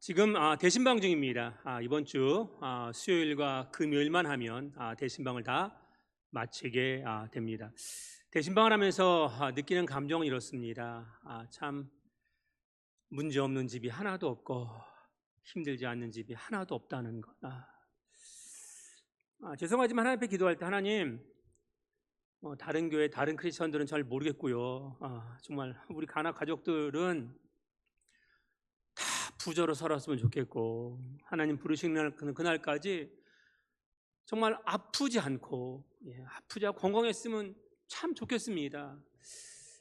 지금 대신방 중입니다. 이번 주 수요일과 금요일만 하면 대신방을 다 마치게 됩니다. 대신방을 하면서 느끼는 감정은 이렇습니다. 참 문제 없는 집이 하나도 없고 힘들지 않는 집이 하나도 없다는 것. 죄송하지만 하나님 앞에 기도할 때 하나님, 다른 교회 다른 크리스천들은 잘 모르겠고요. 정말 우리 가나 가족들은 다 부자로 살았으면 좋겠고, 하나님 부르시는 그날까지 정말 아프지 않고 아프지 않고 건강했으면 참 좋겠습니다.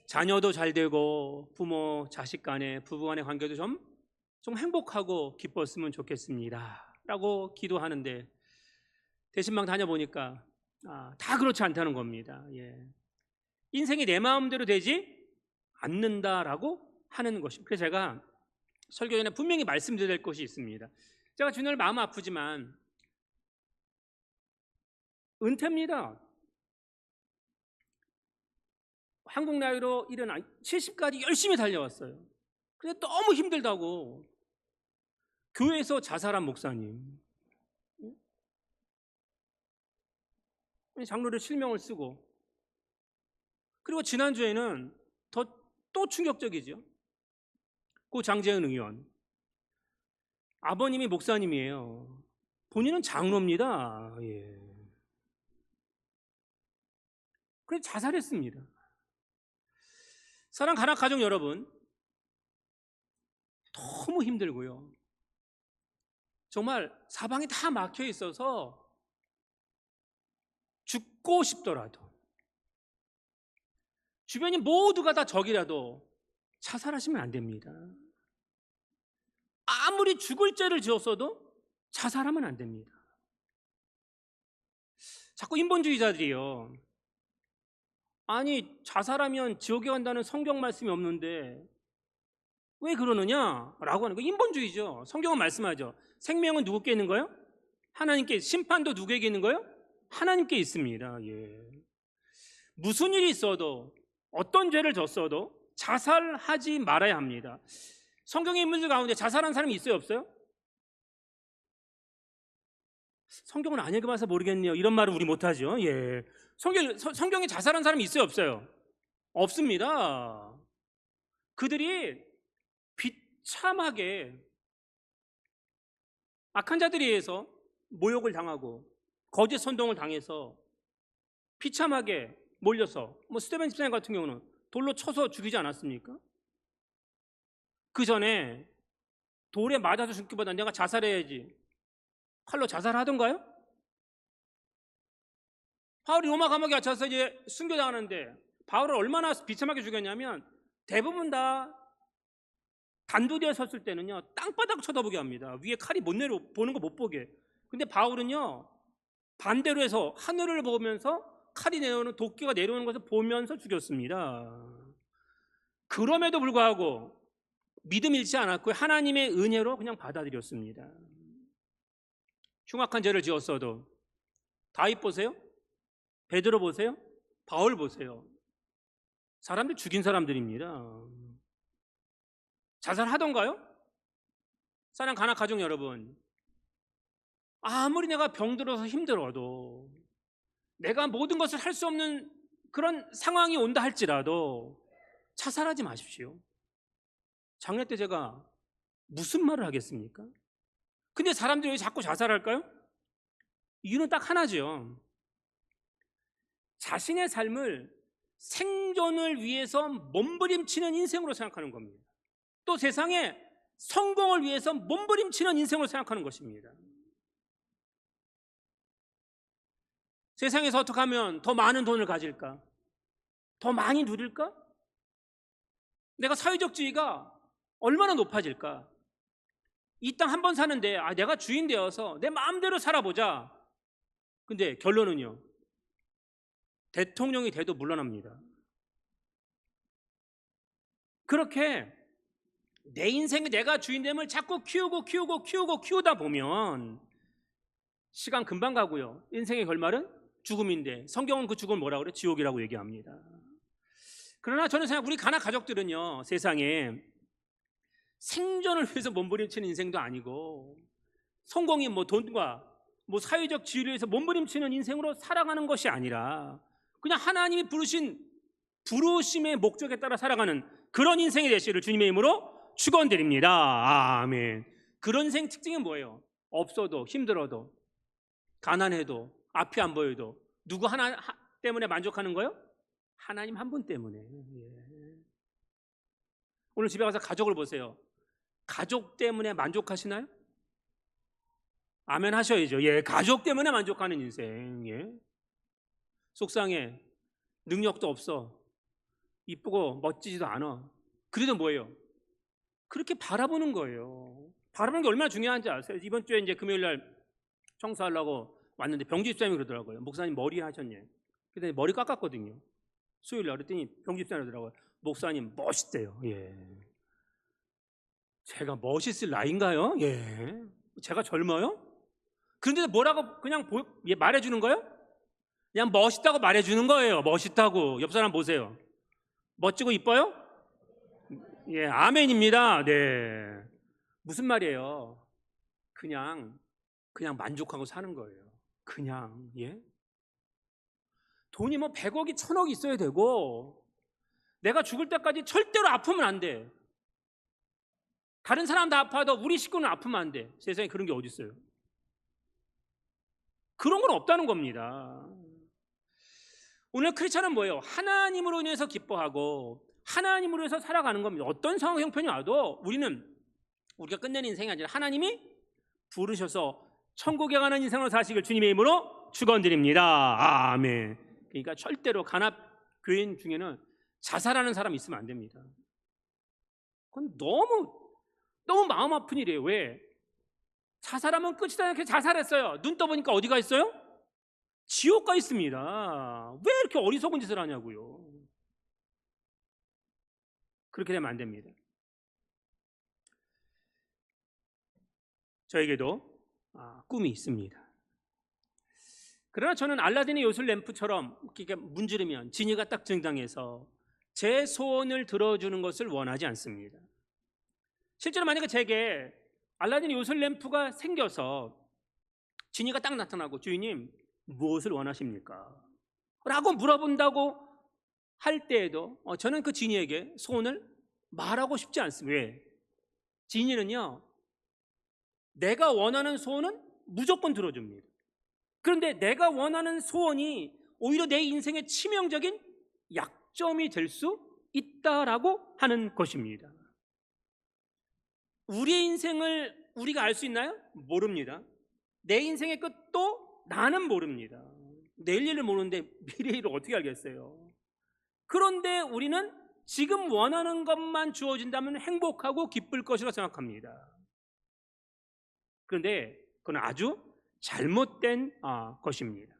자녀도 잘 되고 부모 자식 간에 부부 간의 관계도 좀 행복하고 기뻤으면 좋겠습니다 라고 기도하는데, 대신방 다녀보니까 다 그렇지 않다는 겁니다. 인생이 내 마음대로 되지 않는다라고 하는 것입니다. 그래서 제가 설교 전에 분명히 말씀드릴 것이 있습니다. 제가 주님을 마음 아프지만 은퇴입니다. 한국 나이로 70까지 열심히 달려왔어요. 근데 너무 힘들다고 교회에서 자살한 목사님, 장로를 실명을 쓰고, 그리고 지난주에는 또 충격적이죠. 고 장재은 의원, 아버님이 목사님이에요. 본인은 장로입니다. 그래서 자살했습니다. 사랑 가나 가족 여러분, 너무 힘들고요. 정말 사방이 다 막혀 있어서 죽고 싶더라도, 주변이 모두가 다 적이라도 자살하시면 안 됩니다. 아무리 죽을 죄를 지었어도 자살하면 안 됩니다. 자꾸 인본주의자들이요, 아니 자살하면 지옥에 간다는 성경 말씀이 없는데 왜 그러느냐라고 하는 거 인본주의죠. 성경은 말씀하죠. 생명은 누구께 있는 거예요? 하나님께. 심판도 누구에게 있는 거예요? 하나님께 있습니다. 무슨 일이 있어도, 어떤 죄를 졌어도 자살하지 말아야 합니다. 성경의 인물들 가운데 자살한 사람이 있어요, 없어요? 성경을 안 읽어봐서 모르겠네요. 이런 말은 우리 못하죠. 성경에 자살한 사람이 있어요, 없어요? 없습니다. 그들이 비참하게 악한 자들에 의해서 모욕을 당하고 거짓 선동을 당해서 비참하게 몰려서, 스테반 집사님 같은 경우는 돌로 쳐서 죽이지 않았습니까? 그 전에 돌에 맞아서 죽기보다 내가 자살해야지, 칼로 자살하던가요? 바울이 로마 감옥에 갇혀서 이제 순교당하는데 바울을 얼마나 비참하게 죽였냐면, 대부분 다 단두대에 섰을 때는요 땅바닥 쳐다보게 합니다. 위에 칼이 못 내려 보는 거 못 보게. 근데 바울은요 반대로 해서 하늘을 보면서 칼이 내려오는, 도끼가 내려오는 것을 보면서 죽였습니다. 그럼에도 불구하고 믿음 잃지 않았고 하나님의 은혜로 그냥 받아들였습니다. 흉악한 죄를 지었어도 다윗 보세요, 베드로 보세요, 바울 보세요. 사람들 죽인 사람들입니다. 자살하던가요? 사랑 가나 가족 여러분, 아무리 내가 병들어서 힘들어도, 내가 모든 것을 할 수 없는 그런 상황이 온다 할지라도 자살하지 마십시오. 장례 때 제가 무슨 말을 하겠습니까? 근데 사람들이 왜 자꾸 자살할까요? 이유는 딱 하나죠. 자신의 삶을 생존을 위해서 몸부림치는 인생으로 생각하는 겁니다. 또 세상에 성공을 위해서 몸부림치는 인생으로 생각하는 것입니다. 세상에서 어떻게 하면 더 많은 돈을 가질까? 더 많이 누릴까? 내가 사회적지위가 얼마나 높아질까? 이 땅 한 번 사는데 내가 주인 되어서 내 마음대로 살아보자. 근데 결론은요, 대통령이 돼도 물러납니다. 그렇게 내 인생에 내가 주인 됨을 자꾸 키우다 보면 시간 금방 가고요, 인생의 결말은 죽음인데, 성경은 그 죽음을 뭐라고 그래요? 지옥이라고 얘기합니다. 그러나 저는 생각, 우리 가나 가족들은요 세상에 생존을 위해서 몸부림치는 인생도 아니고, 성공이 뭐 돈과 뭐 사회적 지위를 위해서 몸부림치는 인생으로 살아가는 것이 아니라 그냥 하나님이 부르심의 목적에 따라 살아가는 그런 인생이 되시기를 주님의 이름으로 축원드립니다. 아멘. 그런 인생 특징은 뭐예요? 없어도, 힘들어도, 가난해도, 앞이 안 보여도 누구 하나 때문에 만족하는 거예요? 하나님 한 분 때문에. 예. 오늘 집에 가서 가족을 보세요. 가족 때문에 만족하시나요? 아멘 하셔야죠. 예, 가족 때문에 만족하는 인생. 예. 속상해. 능력도 없어. 이쁘고 멋지지도 않아. 그래도 뭐예요? 그렇게 바라보는 거예요. 바라보는 게 얼마나 중요한지 아세요? 이번 주에 이제 금요일 날 청소하려고 왔는데 병주 집사님이 그러더라고요. 목사님 머리 하셨냐? 그랬더니 머리 깎았거든요. 수요일 날 그랬더니 병주 집사님이 그러더라고요. 목사님 멋있대요. 예. 제가 멋있을 나이인가요? 예. 제가 젊어요? 그런데 뭐라고 그냥 말해주는 거예요? 그냥 멋있다고 말해주는 거예요. 멋있다고. 옆 사람 보세요. 멋지고 이뻐요? 예, 아멘입니다. 네. 무슨 말이에요? 그냥 만족하고 사는 거예요. 그냥. 예? 돈이 뭐 100억이 1000억이 있어야 되고, 내가 죽을 때까지 절대로 아프면 안 돼. 다른 사람 다 아파도 우리 식구는 아프면 안 돼. 세상에 그런 게 어디 있어요? 그런 건 없다는 겁니다. 오늘 크리스찬은 뭐예요? 하나님으로 인해서 기뻐하고 하나님으로 인해서 살아가는 겁니다. 어떤 상황 형편이 와도 우리가 끝내는 인생이 아니라 하나님이 부르셔서 천국에 가는 인생으로 사시길 주님의 이름으로 축원드립니다. 아멘. 그러니까 절대로 간합 교인 중에는 자살하는 사람이 있으면 안 됩니다. 그건 너무 마음 아픈 일이에요. 왜? 자살하면 끝이다 이렇게 자살했어요. 눈 떠보니까 어디가 있어요? 지옥가 있습니다. 왜 이렇게 어리석은 짓을 하냐고요. 그렇게 되면 안 됩니다. 저에게도 꿈이 있습니다. 그러나 저는 알라딘의 요술 램프처럼 이렇게 문지르면 지니가 딱 등장해서 제 소원을 들어주는 것을 원하지 않습니다. 실제로 만약에 제게 알라딘의 요술 램프가 생겨서 지니가 딱 나타나고 주인님 무엇을 원하십니까? 라고 물어본다고 할 때에도 저는 그 지니에게 소원을 말하고 싶지 않습니다. 왜? 지니는요, 내가 원하는 소원은 무조건 들어줍니다. 그런데 내가 원하는 소원이 오히려 내 인생의 치명적인 약점이 될 수 있다라고 하는 것입니다. 우리의 인생을 우리가 알 수 있나요? 모릅니다. 내 인생의 끝도 나는 모릅니다. 내일 일을 모르는데 미래 일을 어떻게 알겠어요? 그런데 우리는 지금 원하는 것만 주어진다면 행복하고 기쁠 것이라고 생각합니다. 그런데 그건 아주 잘못된 것입니다.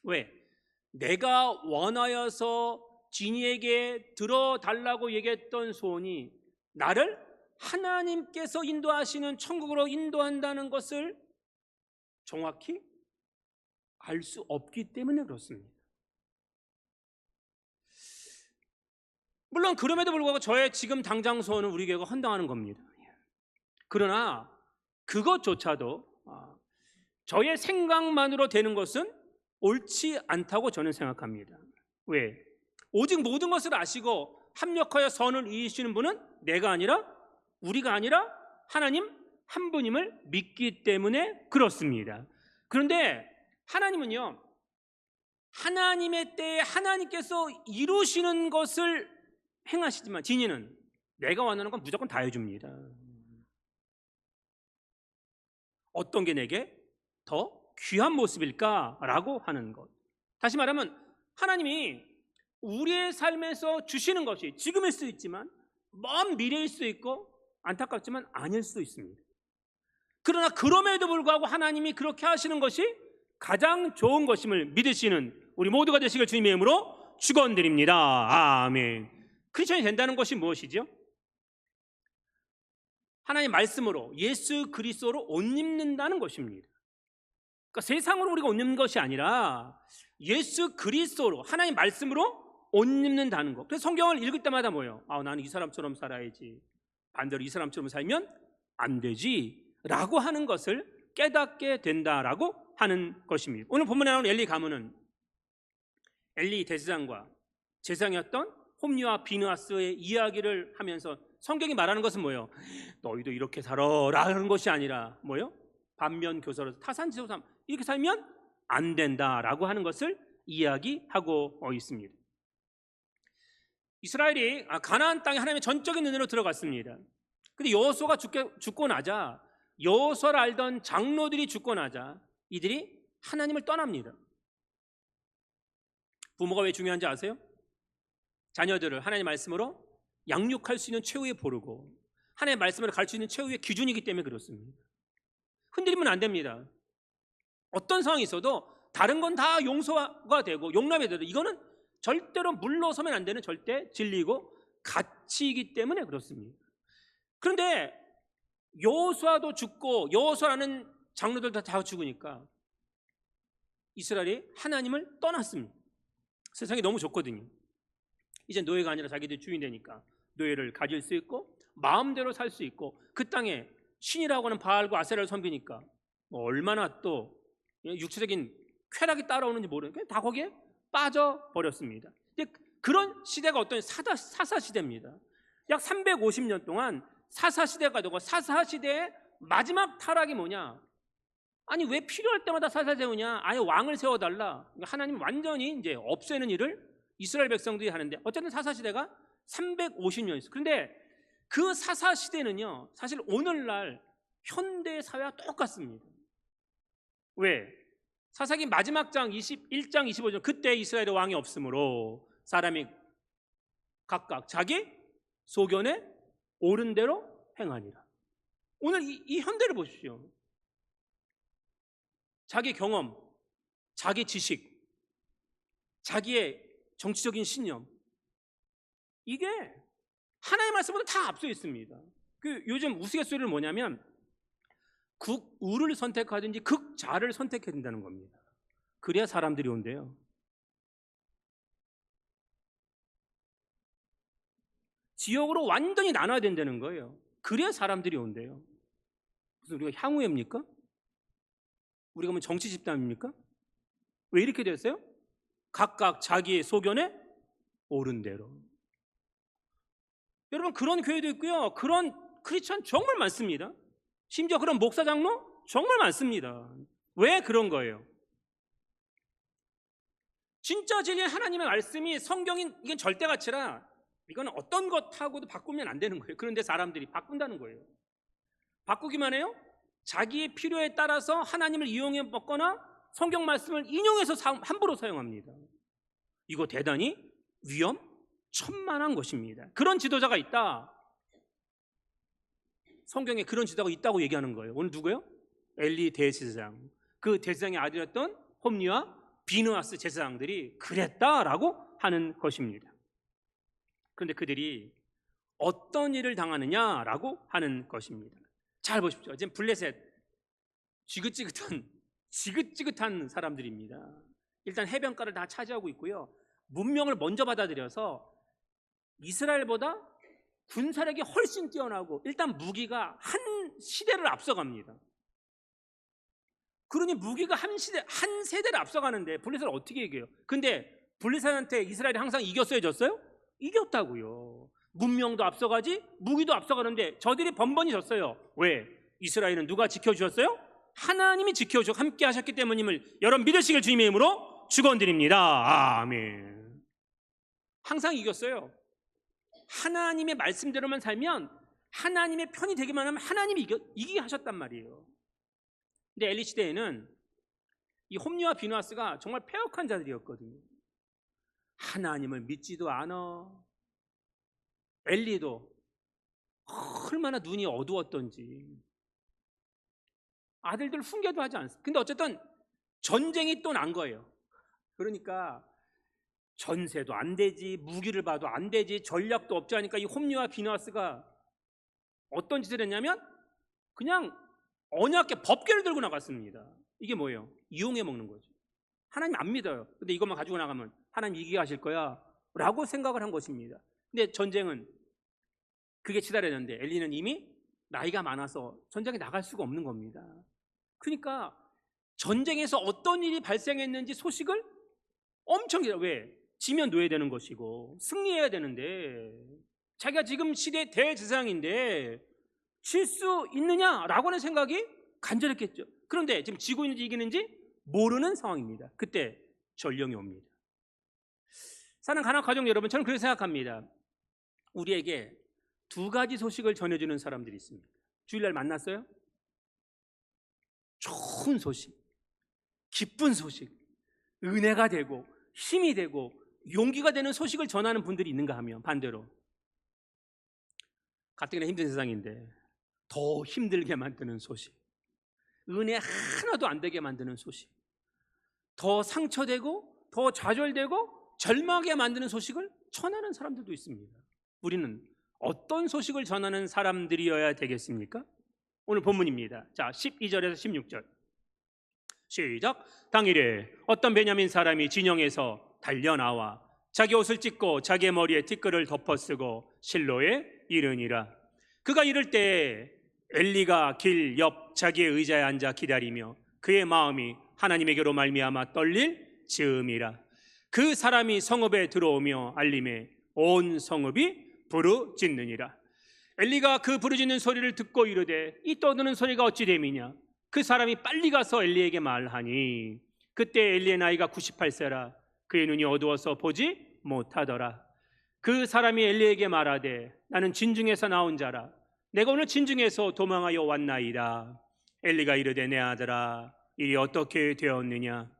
왜? 내가 원하여서 지니에게 들어달라고 얘기했던 소원이 나를 하나님께서 인도하시는 천국으로 인도한다는 것을 정확히 알 수 없기 때문에 그렇습니다. 물론 그럼에도 불구하고 저의 지금 당장 소원은 우리 교회가 헌당하는 겁니다. 그러나 그것조차도 저의 생각만으로 되는 것은 옳지 않다고 저는 생각합니다. 왜? 오직 모든 것을 아시고 합력하여 선을 이루시는 분은 내가 아니라 우리가 아니라 하나님 한 분임을 믿기 때문에 그렇습니다. 그런데 하나님은요, 하나님의 때에 하나님께서 이루시는 것을 행하시지만 지니는 내가 원하는 건 무조건 다 해줍니다. 어떤 게 내게 더 귀한 모습일까라고 하는 것. 다시 말하면 하나님이 우리의 삶에서 주시는 것이 지금일 수도 있지만 먼 미래일 수도 있고 안타깝지만 아닐 수도 있습니다. 그러나 그럼에도 불구하고 하나님이 그렇게 하시는 것이 가장 좋은 것임을 믿으시는 우리 모두가 되시길 주님의 이름으로 축원드립니다. 아멘. 크리스천이 된다는 것이 무엇이죠? 하나님 말씀으로 예수 그리스도로 옷 입는다는 것입니다. 그러니까 세상으로 우리가 옷 입는 것이 아니라 예수 그리스도로 하나님 말씀으로 옷 입는다는 것. 그래서 성경을 읽을 때마다 뭐예요? 나는 이 사람처럼 살아야지. 반대로 이 사람처럼 살면 안 되지라고 하는 것을 깨닫게 된다라고 하는 것입니다. 오늘 본문에 나오는 엘리 가문은 엘리 대제사장과 제사장이었던 홈리와 비느하스의 이야기를 하면서 성경이 말하는 것은 뭐예요? 너희도 이렇게 살아라는 것이 아니라 뭐예요? 반면 교사로서 타산지도삼 이렇게 살면 안 된다라고 하는 것을 이야기하고 있습니다. 이스라엘이 가나안 땅에 하나님의 전적인 은혜로 들어갔습니다. 근데 여호수아가 죽고 나자, 여호수아를 알던 장로들이 죽고 나자 이들이 하나님을 떠납니다. 부모가 왜 중요한지 아세요? 자녀들을 하나님의 말씀으로 양육할 수 있는 최후의 보루고 하나님의 말씀을 가르칠 수 있는 최후의 기준이기 때문에 그렇습니다. 흔들리면 안 됩니다. 어떤 상황이 있어도 다른 건 다 용서가 되고 용납이 되도 이거는 절대로 물러서면 안 되는 절대 진리고 가치이기 때문에 그렇습니다. 그런데 여호수아도 죽고 여호수아라는 장로들도 다 죽으니까 이스라엘이 하나님을 떠났습니다. 세상이 너무 좋거든요. 이제 노예가 아니라 자기들이 주인 되니까 노예를 가질 수 있고 마음대로 살 수 있고 그 땅에 신이라고 하는 바알과 아세라를 섬기니까 얼마나 또 육체적인 쾌락이 따라오는지 모르니까 다 거기에 빠져버렸습니다. 그런 시대가 어떤 사사시대입니다. 약 350년 동안 사사시대가 되고 사사시대의 마지막 타락이 뭐냐? 아니 왜 필요할 때마다 사사 세우냐? 아예 왕을 세워달라. 하나님 완전히 이제 없애는 일을 이스라엘 백성들이 하는데 어쨌든 사사시대가 350년 있어요. 그런데 그 사사시대는요 사실 오늘날 현대 사회와 똑같습니다. 왜? 사사기 마지막 장 21장 25절 그때 이스라엘의 왕이 없으므로 사람이 각각 자기 소견에 옳은 대로 행하니라. 오늘 이 현대를 보십시오. 자기 경험, 자기 지식, 자기의 정치적인 신념 이게 하나님의 말씀보다 다 앞서 있습니다. 요즘 우스갯소리는 뭐냐면 극우를 선택하든지 극자를 선택해야 된다는 겁니다. 그래야 사람들이 온대요. 지역으로 완전히 나눠야 된다는 거예요. 그래야 사람들이 온대요. 무슨 우리가 향후회입니까? 우리가 뭐 정치 집단입니까? 왜 이렇게 됐어요? 각각 자기의 소견에 옳은 대로. 여러분 그런 교회도 있고요. 그런 크리스천 정말 많습니다. 심지어 그런 목사 장로 정말 많습니다. 왜 그런 거예요? 진짜 진리의 하나님의 말씀이 성경인 이건 절대 가치라 이건 어떤 것하고도 바꾸면 안 되는 거예요. 그런데 사람들이 바꾼다는 거예요. 바꾸기만 해요? 자기의 필요에 따라서 하나님을 이용해 먹거나 성경 말씀을 인용해서 함부로 사용합니다. 이거 대단히 위험천만한 것입니다. 그런 지도자가 있다. 성경에 그런 지도자가 있다고 얘기하는 거예요. 오늘 누구예요? 엘리 대제사장. 그 대제사장의 아들이었던 홈리와 비느하스 제사장들이 그랬다라고 하는 것입니다. 그런데 그들이 어떤 일을 당하느냐라고 하는 것입니다. 잘 보십시오. 지금 블레셋 지긋지긋한 사람들입니다. 일단 해변가를 다 차지하고 있고요. 문명을 먼저 받아들여서 이스라엘보다 군사력이 훨씬 뛰어나고 일단 무기가 한 시대를 앞서갑니다. 그러니 무기가 한 세대를 앞서가는데 블레셋을 어떻게 이겨요? 근데 블레셋한테 이스라엘이 항상 이겼어요, 졌어요? 이겼다고요. 문명도 앞서가지 무기도 앞서가는데 저들이 번번이 졌어요. 왜? 이스라엘은 누가 지켜주셨어요? 하나님이 지켜주고 함께 하셨기 때문임을 여러분 믿으시길 주님의 이름으로 축원드립니다. 아멘. 항상 이겼어요. 하나님의 말씀대로만 살면 하나님의 편이 되기만 하면 하나님이 이기게 하셨단 말이에요. 근데 엘리 시대에는 이 홈리와 비느하스가 정말 패역한 자들이었거든요. 하나님을 믿지도 않아. 엘리도 얼마나 눈이 어두웠던지 아들들 훈계도 하지 않습니다. 근데 어쨌든 전쟁이 또 난 거예요. 그러니까 전세도 안 되지, 무기를 봐도 안 되지, 전략도 없지 하니까 이 홈리와 비느하스가 어떤 짓을 했냐면 그냥 언약궤 법궤를 들고 나갔습니다. 이게 뭐예요? 이용해 먹는 거죠. 하나님 안 믿어요. 근데 이것만 가지고 나가면 하나님 이기게 하실 거야 라고 생각을 한 것입니다. 근데 전쟁은 그게 치달았는데 엘리는 이미 나이가 많아서 전장에 나갈 수가 없는 겁니다. 그러니까 전쟁에서 어떤 일이 발생했는지 소식을 엄청 기다려. 왜? 지면 노예되는 것이고 승리해야 되는데 자기가 지금 시대 대제사장인데 질 수 있느냐라고 하는 생각이 간절했겠죠. 그런데 지금 지고 있는지 이기는지 모르는 상황입니다. 그때 전령이 옵니다. 사는 가나안 가족 여러분, 저는 그렇게 생각합니다. 우리에게 두 가지 소식을 전해주는 사람들이 있습니다. 주일날 만났어요? 좋은 소식, 기쁜 소식, 은혜가 되고 힘이 되고 용기가 되는 소식을 전하는 분들이 있는가 하면 반대로 가뜩이나 힘든 세상인데 더 힘들게 만드는 소식, 은혜 하나도 안 되게 만드는 소식, 더 상처되고 더 좌절되고 절망하게 만드는 소식을 전하는 사람들도 있습니다. 우리는 어떤 소식을 전하는 사람들이어야 되겠습니까? 오늘 본문입니다. 자, 12절에서 16절 시작. 당일에 어떤 베냐민 사람이 진영에서 달려나와 자기 옷을 찢고 자기의 머리에 티끌을 덮어쓰고 실로에 이르니라. 그가 이를 때 엘리가 길 옆 자기의 의자에 앉아 기다리며 그의 마음이 하나님에게로 말미암아 떨릴 즈음이라. 그 사람이 성읍에 들어오며 알림에 온 성읍이 부르짖느니라. 엘리가 그 부르짖는 소리를 듣고 이르되 이 떠드는 소리가 어찌 됨이냐. 그 사람이 빨리 가서 엘리에게 말하니 그때 엘리의 나이가 98세라. 그의 눈이 어두워서 보지 못하더라. 그 사람이 엘리에게 말하되 나는 진중에서 나온 자라. 내가 오늘 진중에서 도망하여 왔나이다. 엘리가 이르되 내 아들아 일이 어떻게 되었느냐.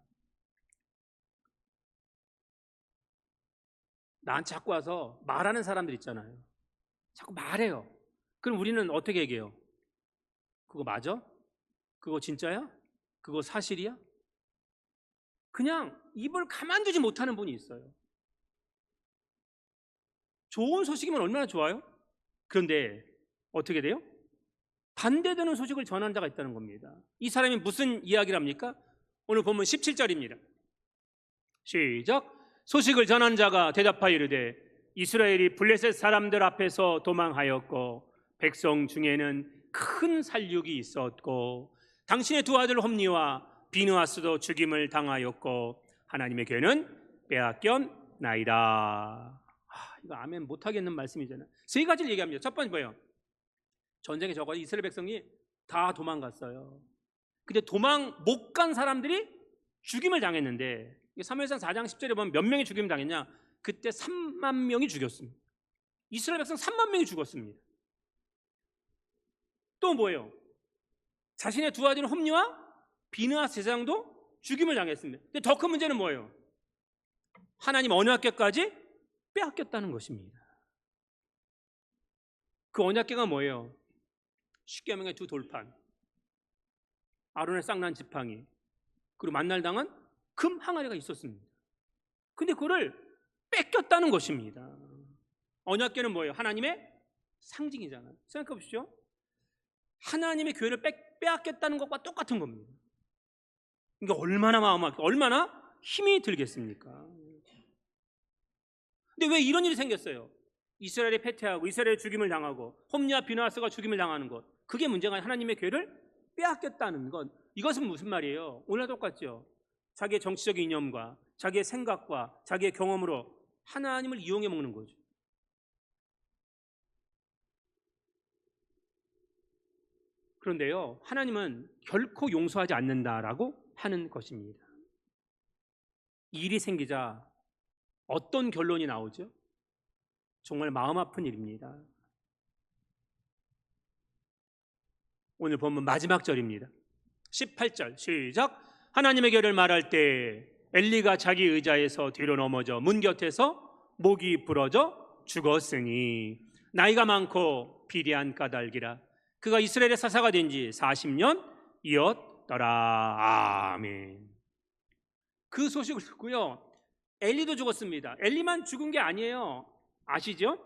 나한테 자꾸 와서 말하는 사람들 있잖아요. 자꾸 말해요. 그럼 우리는 어떻게 얘기해요? 그거 맞아? 그거 진짜야? 그거 사실이야? 그냥 입을 가만두지 못하는 분이 있어요. 좋은 소식이면 얼마나 좋아요? 그런데 어떻게 돼요? 반대되는 소식을 전하는 자가 있다는 겁니다. 이 사람이 무슨 이야기를 합니까? 오늘 보면 17절입니다. 시작. 소식을 전한 자가 대답하여 이르되 이스라엘이 블레셋 사람들 앞에서 도망하였고 백성 중에는 큰 살육이 있었고 당신의 두 아들 홈니와 비느하스도 죽임을 당하였고 하나님의 괴는 빼앗겼나이다. 이거 아멘 못하겠는 말씀이잖아요. 세 가지를 얘기합니다. 첫 번째 뭐예요? 전쟁에 적어 이스라엘 백성이 다 도망갔어요. 근데 도망 못 간 사람들이 죽임을 당했는데 사무엘상 4장 10절에 보면 몇 명이 죽임을 당했냐? 그때 3만 명이 죽였습니다. 이스라엘 백성 3만 명이 죽었습니다. 또 뭐예요? 자신의 두 아들 홈니와 비느하스 제사장도 죽임을 당했습니다. 근데 더 큰 문제는 뭐예요? 하나님 언약궤까지 빼앗겼다는 것입니다. 그 언약궤가 뭐예요? 십계명의 두 돌판, 아론의 쌍난 지팡이, 그리고 만날당한 금 항아리가 있었습니다. 근데 그거를 뺏겼다는 것입니다. 언약궤는 뭐예요? 하나님의 상징이잖아요. 생각해 보십시오. 하나님의 교회를 빼앗겼다는 것과 똑같은 겁니다. 그러니까 얼마나 얼마나 힘이 들겠습니까? 근데 왜 이런 일이 생겼어요? 이스라엘이 패퇴하고 이스라엘이 죽임을 당하고 홈니와 비느하스가 죽임을 당하는 것, 그게 문제가 아니라 하나님의 교회를 빼앗겼다는 것. 이것은 무슨 말이에요? 오늘 똑같죠. 자기의 정치적인 이념과 자기의 생각과 자기의 경험으로 하나님을 이용해 먹는 거죠. 그런데요, 하나님은 결코 용서하지 않는다라고 하는 것입니다. 일이 생기자 어떤 결론이 나오죠? 정말 마음 아픈 일입니다. 오늘 보면 마지막 절입니다. 18절 시작. 하나님의 결을 말할 때 엘리가 자기 의자에서 뒤로 넘어져 문 곁에서 목이 부러져 죽었으니 나이가 많고 비리한 까닭이라. 그가 이스라엘의 사사가 된 지 40년 이었더라. 아멘. 그 소식을 듣고요, 엘리도 죽었습니다. 엘리만 죽은 게 아니에요. 아시죠?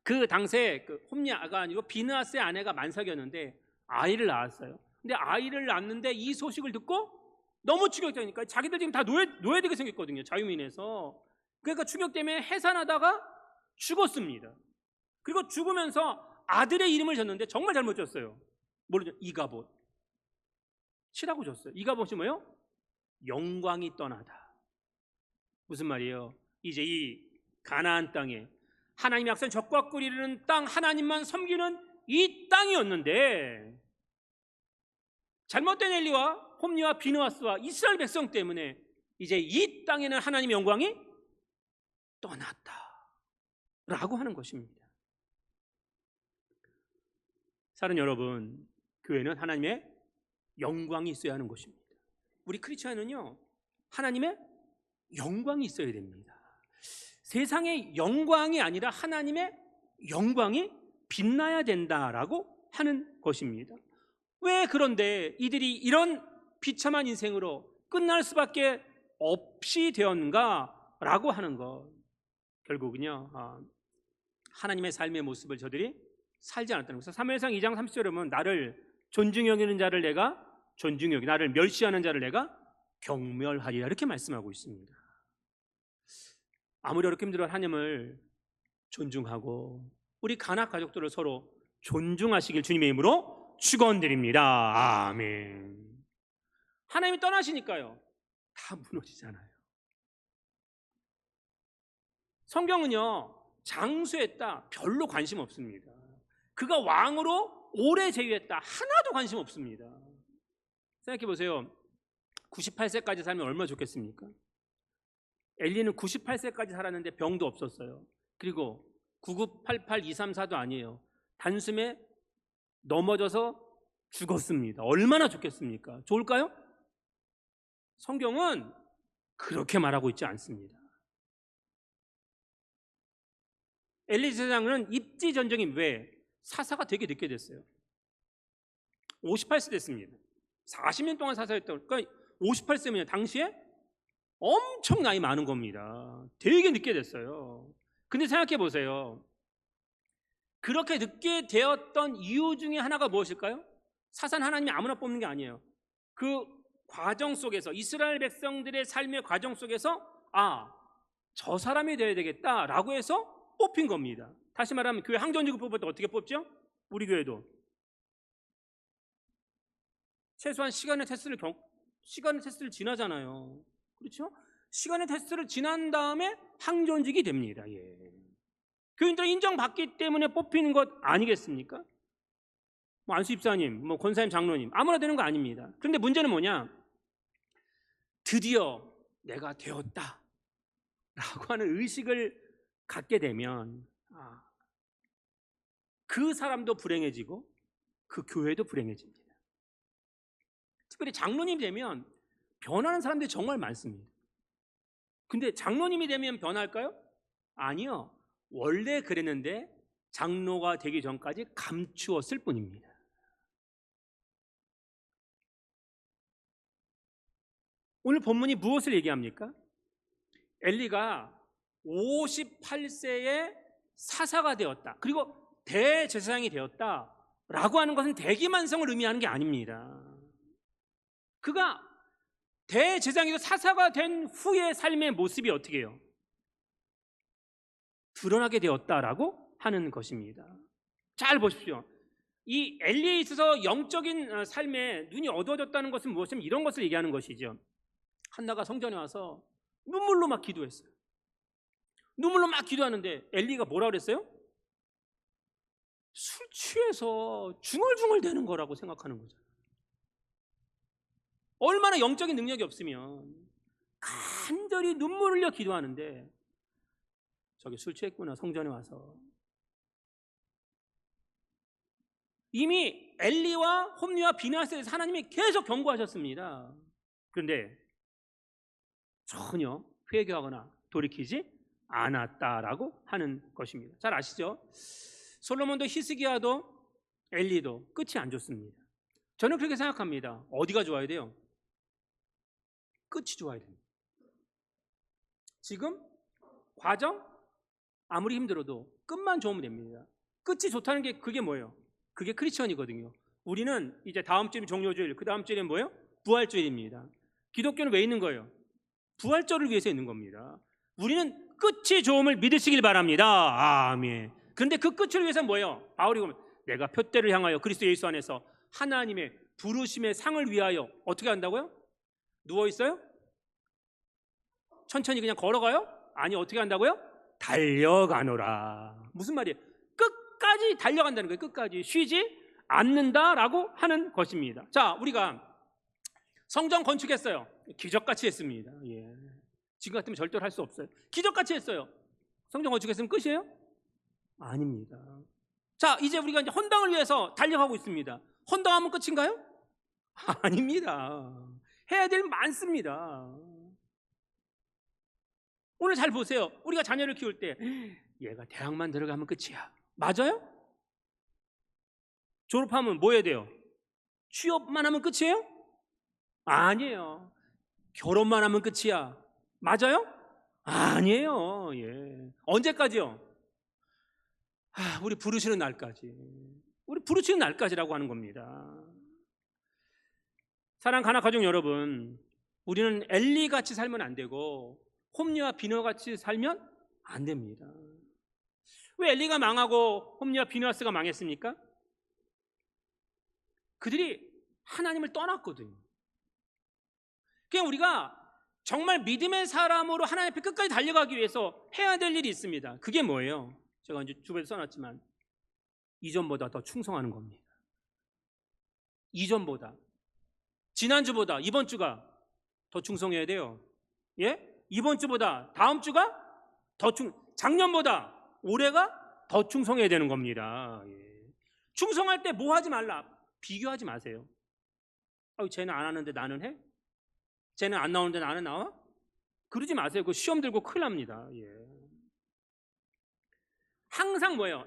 그 당시에 홈니아가 아니고 비느하스의 아내가 만삭이었는데 아이를 낳았어요. 근데 아이를 낳았는데 이 소식을 듣고 너무 충격적이니까 자기들 지금 다 노예되게 생겼거든요. 자유민에서. 그러니까 충격 때문에 해산하다가 죽었습니다. 그리고 죽으면서 아들의 이름을 줬는데 정말 잘못 줬어요. 뭘로 줬? 이가봇. 치라고 줬어요. 이가봇이 뭐예요? 영광이 떠나다. 무슨 말이에요? 이제 이 가나안 땅에 하나님이 약속한 젖과 꿀이 흐르는 땅, 하나님만 섬기는 이 땅이었는데 잘못된 엘리와 홈리와 비느하스와 이스라엘 백성 때문에 이제 이 땅에는 하나님의 영광이 떠났다라고 하는 것입니다. 사랑하는 여러분, 교회는 하나님의 영광이 있어야 하는 것입니다. 우리 크리스천은요, 하나님의 영광이 있어야 됩니다. 세상의 영광이 아니라 하나님의 영광이 빛나야 된다라고 하는 것입니다. 왜 그런데 이들이 이런 비참한 인생으로 끝날 수밖에 없이 되었는가라고 하는 것, 결국은요, 하나님의 삶의 모습을 저들이 살지 않았다는 것이죠. 사무엘상 2장 30절에 보면 나를 존중히 여기는 자를 내가 존중히 여기, 나를 멸시하는 자를 내가 경멸하리라, 이렇게 말씀하고 있습니다. 아무리 어렵게 힘들어 하나님을 존중하고 우리 가나 가족들을 서로 존중하시길 주님의 이름으로 축원드립니다. 아멘. 하나님이 떠나시니까요, 다 무너지잖아요. 성경은요, 장수했다 별로 관심 없습니다. 그가 왕으로 오래 재위했다 하나도 관심 없습니다. 생각해 보세요. 98세까지 살면 얼마나 좋겠습니까? 엘리는 98세까지 살았는데 병도 없었어요. 그리고 9988234도 아니에요. 단숨에 넘어져서 죽었습니다. 얼마나 좋겠습니까? 좋을까요? 성경은 그렇게 말하고 있지 않습니다. 엘리 제사장은 입지전적인, 왜? 사사가 되게 늦게 됐어요. 58세 됐습니다. 40년 동안 사사했다고. 그러니까 58세면 당시에 엄청 나이 많은 겁니다. 되게 늦게 됐어요. 근데 생각해 보세요. 그렇게 늦게 되었던 이유 중에 하나가 무엇일까요? 사사는 하나님이 아무나 뽑는 게 아니에요. 그 과정 속에서, 이스라엘 백성들의 삶의 과정 속에서 저 사람이 돼야 되겠다라고 해서 뽑힌 겁니다. 다시 말하면 교회 항전직을 뽑을 때 어떻게 뽑죠? 우리 교회도 최소한 시간의 테스트를 지나잖아요. 그렇죠? 시간의 테스트를 지난 다음에 항전직이 됩니다. 교인들 인정받기 때문에 뽑히는 것 아니겠습니까? 뭐 안수 집사님, 뭐 권사님, 장로님 아무나 되는 거 아닙니다. 그런데 문제는 뭐냐? 드디어 내가 되었다 라고 하는 의식을 갖게 되면 그 사람도 불행해지고 그 교회도 불행해집니다. 특별히 장로님이 되면 변하는 사람들이 정말 많습니다. 근데 장로님이 되면 변할까요? 아니요. 원래 그랬는데 장로가 되기 전까지 감추었을 뿐입니다. 오늘 본문이 무엇을 얘기합니까? 엘리가 58세에 사사가 되었다, 그리고 대제사장이 되었다 라고 하는 것은 대기만성을 의미하는 게 아닙니다. 그가 대제사장이고 사사가 된 후의 삶의 모습이 어떻게 해요? 드러나게 되었다라고 하는 것입니다. 잘 보십시오. 이 엘리에 있어서 영적인 삶에 눈이 어두워졌다는 것은 무엇이냐면 이런 것을 얘기하는 것이죠. 한나가 성전에 와서 눈물로 막 기도했어요. 눈물로 막 기도하는데 엘리가 뭐라 그랬어요? 술 취해서 중얼중얼 대는 거라고 생각하는 거죠. 얼마나 영적인 능력이 없으면 간절히 눈물을 흘려 기도하는데 저기 술 취했구나, 성전에 와서. 이미 엘리와 홈리와 비느하스에 대해서 하나님이 계속 경고하셨습니다. 그런데 전혀 회개하거나 돌이키지 않았다라고 하는 것입니다. 잘 아시죠? 솔로몬도 히스기야도 엘리도 끝이 안 좋습니다. 저는 그렇게 생각합니다. 어디가 좋아야 돼요? 끝이 좋아야 됩니다. 지금 과정 아무리 힘들어도 끝만 좋으면 됩니다. 끝이 좋다는 게 그게 뭐예요? 그게 크리스천이거든요. 우리는 이제 다음 주일은 종료주일, 그 다음 주일은 뭐예요? 부활주일입니다. 기독교는 왜 있는 거예요? 부활절을 위해서 있는 겁니다. 우리는 끝이 좋음을 믿으시길 바랍니다. 아멘. 그런데 그 끝을 위해서 뭐예요? 바울이 보면 내가 표대를 향하여 그리스도 예수 안에서 하나님의 부르심의 상을 위하여 어떻게 한다고요? 누워 있어요? 천천히 그냥 걸어가요? 아니, 어떻게 한다고요? 달려가노라. 무슨 말이에요? 끝까지 달려간다는 거예요. 끝까지 쉬지 않는다라고 하는 것입니다. 자, 우리가 성전 건축했어요. 기적같이 했습니다. 예. 지금 같으면 절대로 할 수 없어요. 기적같이 했어요. 성전 건축했으면 끝이에요? 아닙니다. 자, 이제 우리가 이제 헌당을 위해서 달려가고 있습니다. 헌당하면 끝인가요? 아닙니다. 해야 될 많습니다. 오늘 잘 보세요. 우리가 자녀를 키울 때 얘가 대학만 들어가면 끝이야. 맞아요? 졸업하면 뭐 해야 돼요? 취업만 하면 끝이에요? 아니에요. 결혼만 하면 끝이야. 맞아요? 아니에요. 예. 언제까지요? 우리 부르시는 날까지. 우리 부르시는 날까지라고 하는 겁니다. 사랑하는 가나 가족 여러분, 우리는 엘리같이 살면 안 되고 홈리와 비느하같이 살면 안 됩니다. 왜 엘리가 망하고 홈리와 비느하스가 망했습니까? 그들이 하나님을 떠났거든요. 그냥 우리가 정말 믿음의 사람으로 하나님 앞에 끝까지 달려가기 위해서 해야 될 일이 있습니다. 그게 뭐예요? 제가 이제 주변에 써놨지만 이전보다 더 충성하는 겁니다. 이전보다, 지난주보다 이번 주가 더 충성해야 돼요. 예? 이번 주보다 다음 주가 작년보다 올해가 더 충성해야 되는 겁니다. 예. 충성할 때 뭐 하지 말라. 비교하지 마세요. 쟤는 안 하는데 나는 해? 쟤는 안 나오는데 나는 나와? 그러지 마세요. 그 시험 들고 큰일 납니다. 예. 항상 뭐예요?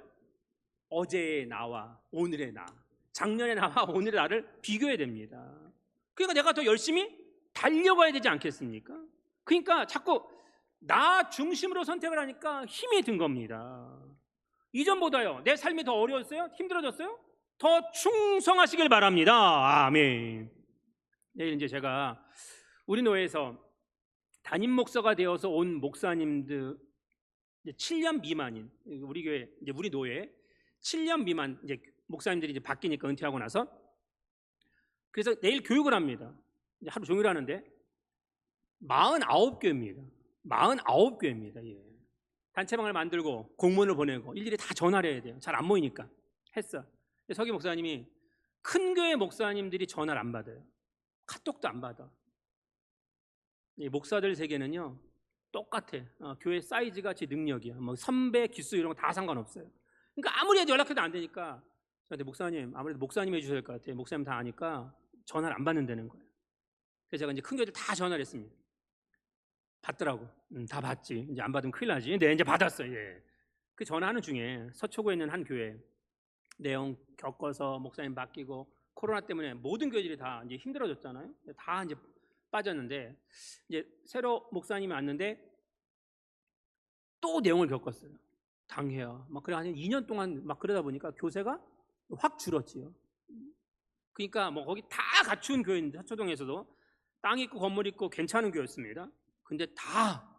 어제의 나와 오늘의 나, 작년의 나와 오늘의 나를 비교해야 됩니다. 그러니까 내가 더 열심히 달려가야 되지 않겠습니까? 그러니까 자꾸 나 중심으로 선택을 하니까 힘이 든 겁니다. 이전보다요, 내 삶이 더 어려웠어요? 힘들어졌어요? 더 충성하시길 바랍니다. 아멘. 내일 이제 제가 우리 교회에서 담임 목사가 되어서 온 목사님들 7년 미만인 우리 교회 이제 우리 노예 7년 미만 이제 목사님들이 이제 바뀌니까 은퇴하고 나서 그래서 내일 교육을 합니다. 이제 하루 종일 하는데 49교회입니다. 49교회입니다. 예. 단체방을 만들고 공문을 보내고 일일이 다 전화를 해야 돼요. 잘 안 모이니까 했어. 서기 목사님이 큰 교회 목사님들이 전화를 안 받아요. 카톡도 안 받아. 이 목사들 세계는요 똑같아. 교회 사이즈가 제 능력이야. 뭐 선배 기수 이런 거 다 상관없어요. 그러니까 아무리 해도 연락해도 안 되니까 저한테 목사님 아무래도 목사님 해주셔야 될 것 같아요. 목사님 다 아니까 전화를 안 받는다는 거예요. 그래서 제가 이제 큰 교회들 다 전화를 했습니다. 받더라고. 다 받지. 이제 안 받으면 큰일 나지. 네, 이제 받았어요. 예. 그 전화하는 중에 서초구에 있는 한 교회 내용 겪어서 목사님 바뀌고 코로나 때문에 모든 교회들이 다 이제 힘들어졌잖아요. 다 이제 빠졌는데 이제 새로 목사님이 왔는데 또 내용을 겪었어요. 당해요. 막 그래 한 2년 동안 막 그러다 보니까 교세가 확 줄었지요. 그러니까 뭐 거기 다 갖춘 교회인데 서초동에서도 땅 있고 건물 있고 괜찮은 교회였습니다. 근데 다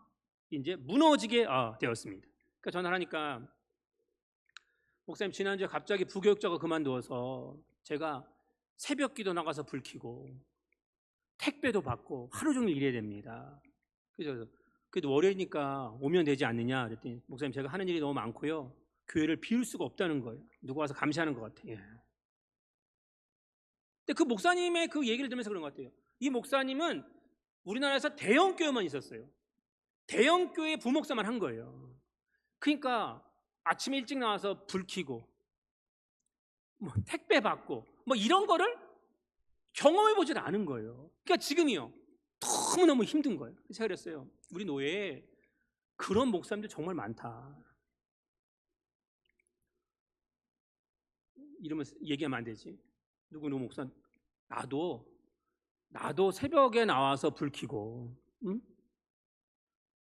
이제 무너지게 되었습니다. 그러니까 전화를 하니까 목사님 지난주에 갑자기 부교육자가 그만두어서 제가 새벽 기도 나가서 불 켜고 택배도 받고 하루 종일 일해야 됩니다. 그래서 그래도 월요일이니까 오면 되지 않느냐 그랬더니 목사님 제가 하는 일이 너무 많고요. 교회를 비울 수가 없다는 거예요. 누가 와서 감시하는 것 같아요. 예. 근데 그 목사님의 그 얘기를 들으면서 그런 것 같아요. 이 목사님은 우리나라에서 대형 교회만 있었어요. 대형 교회 부목사만 한 거예요. 그러니까 아침에 일찍 나와서 불 켜고 뭐 택배 받고 뭐 이런 거를 경험해 보질 않은 거예요. 그러니까 지금이요 너무너무 힘든 거예요. 그래서 제가 그랬어요. 우리 노예에 그런 목사님들 정말 많다. 이러면 얘기하면 안 되지. 누구 목사 나도 새벽에 나와서 불 켜고 응?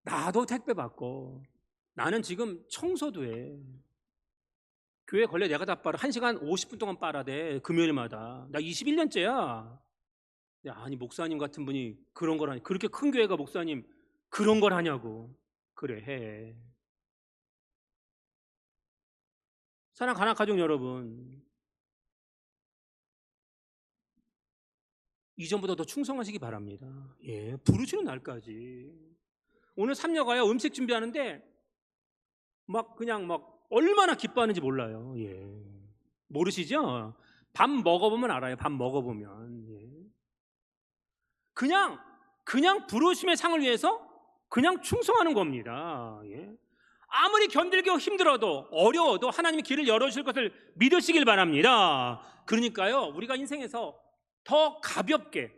나도 택배 받고 나는 지금 청소도 해. 교회 걸레 내가 다 빨아. 1시간 50분 동안 빨아대. 금요일마다. 나 21년째야. 아니 목사님 같은 분이 그런 걸 하니 그렇게 큰 교회가 목사님 그런 걸 하냐고. 그래 해. 사랑하는 가나 가족 여러분, 이전보다 더 충성하시기 바랍니다. 예, 부르시는 날까지. 오늘 삼녀가요 음식 준비하는데 막 그냥 막 얼마나 기뻐하는지 몰라요. 예, 모르시죠? 밥 먹어보면 알아요. 밥 먹어보면. 예. 그냥 부르심의 상을 위해서 그냥 충성하는 겁니다. 예. 아무리 견딜기 힘들어도 어려워도 하나님이 길을 열어주실 것을 믿으시길 바랍니다. 그러니까요, 우리가 인생에서 더 가볍게,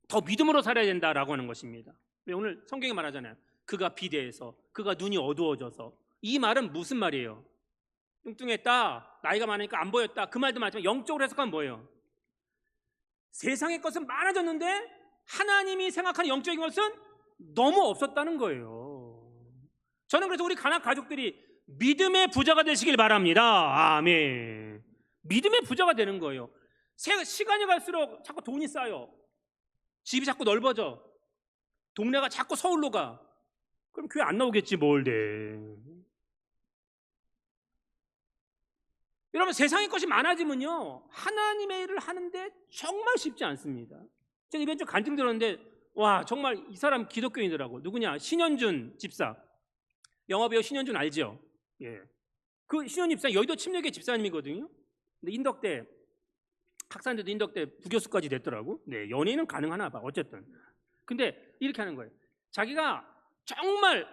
더 믿음으로 살아야 된다라고 하는 것입니다. 오늘 성경에 말하잖아요. 그가 비대해서, 그가 눈이 어두워져서. 이 말은 무슨 말이에요? 뚱뚱했다, 나이가 많으니까 안 보였다, 그 말도 맞지만 영적으로 해석하면 뭐예요? 세상의 것은 많아졌는데 하나님이 생각하는 영적인 것은 너무 없었다는 거예요. 저는 그래서 우리 가나 가족들이 믿음의 부자가 되시길 바랍니다. 아멘. 믿음의 부자가 되는 거예요. 시간이 갈수록 자꾸 돈이 쌓여, 집이 자꾸 넓어져, 동네가 자꾸 서울로 가. 그럼 교회 안 나오겠지 뭘 돼. 여러분, 세상의 것이 많아지면요 하나님의 일을 하는데 정말 쉽지 않습니다. 제가 이번 주 간증 들었는데 와, 정말 이 사람 기독교인이더라고. 누구냐? 신현준 집사. 영화배우 신현준 알죠? 예. 그 신현준 집사 여의도 침례교회 집사님이거든요. 근데 인덕대 학사인데도 인덕대 부교수까지 됐더라고. 네, 연예인은 가능하나 봐. 어쨌든. 근데 이렇게 하는 거예요. 자기가 정말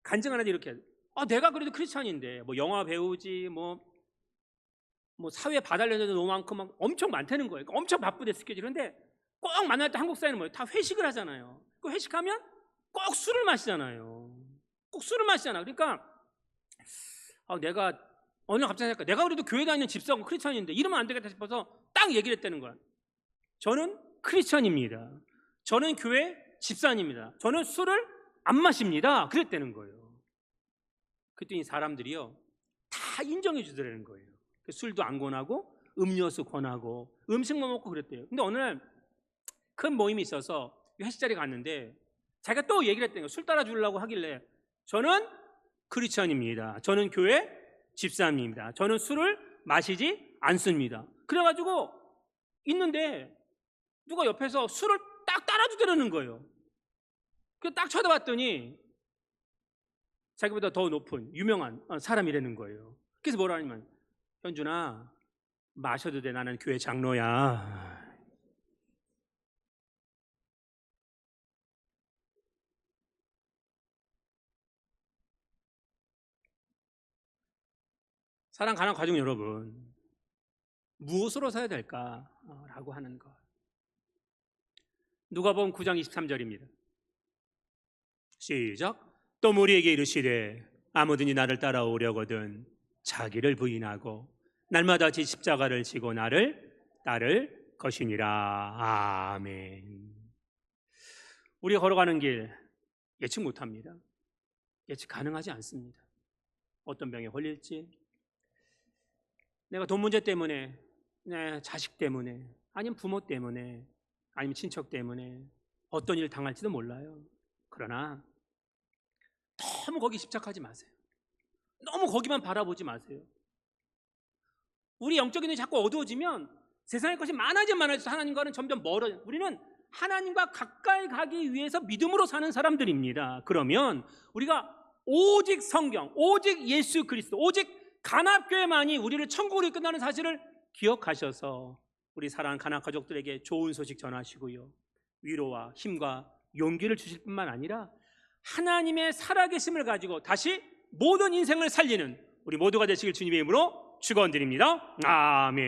간증 하는데 이렇게 내가 그래도 크리스찬인데 뭐 영화 배우지 뭐 사회 봐달라는 데도 너무 많고 막 엄청 많다는 거예요. 그러니까 엄청 바쁘대 스케줄. 그런데 꼭 만날 때 한국 사회는 뭐예요? 다 회식을 하잖아요. 그 회식하면 꼭 술을 마시잖아요. 꼭 술을 마시잖아. 그러니까 내가 어느 날 갑자기 생각해, 내가 그래도 교회 다니는 집사고 크리스찬인데 이러면 안 되겠다 싶어서 딱 얘기를 했다는 거야. 저는 크리스찬입니다. 저는 교회 집사입니다. 저는 술을 안 마십니다. 그랬다는 거예요. 그랬더니 사람들이요 다 인정해 주더라는 거예요. 술도 안 권하고 음료수 권하고 음식만 먹고 그랬대요. 근데 어느 날 큰 모임이 있어서 회식 자리에 갔는데 자기가 또 얘기를 했대요. 술 따라주려고 하길래 저는 크리스찬입니다. 저는 교회 집사입니다. 저는 술을 마시지 않습니다. 그래가지고 있는데 누가 옆에서 술을 딱 따라주더라는 거예요. 그래서 딱 쳐다봤더니 자기보다 더 높은 유명한 사람이라는 거예요. 그래서 뭐라 하냐면, 현준아 마셔도 돼, 나는 교회 장로야. 사랑 가난 가족 여러분, 무엇으로 살아야 될까라고 하는 것. 누가복음 9장 23절입니다. 시작. 또 무리에게 이르시되 아무든지 나를 따라오려거든 자기를 부인하고 날마다 지 십자가를 지고 나를 따를 것이니라. 아멘. 우리가 걸어가는 길 예측 못합니다. 예측 가능하지 않습니다. 어떤 병에 걸릴지, 내가 돈 문제 때문에, 내 자식 때문에, 아니면 부모 때문에, 아니면 친척 때문에 어떤 일을 당할지도 몰라요. 그러나 너무 거기 집착하지 마세요. 너무 거기만 바라보지 마세요. 우리 영적인 눈이 자꾸 어두워지면 세상의 것이 많아져서 하나님과는 점점 멀어져요. 우리는 하나님과 가까이 가기 위해서 믿음으로 사는 사람들입니다. 그러면 우리가 오직 성경, 오직 예수 그리스도, 오직 간합교회만이 우리를 천국으로 이끈다는 사실을 기억하셔서 우리 사랑하는 간합 가족들에게 좋은 소식 전하시고요, 위로와 힘과 용기를 주실 뿐만 아니라 하나님의 살아계심을 가지고 다시 모든 인생을 살리는 우리 모두가 되시길 주님의 이름으로 축원드립니다. 아멘.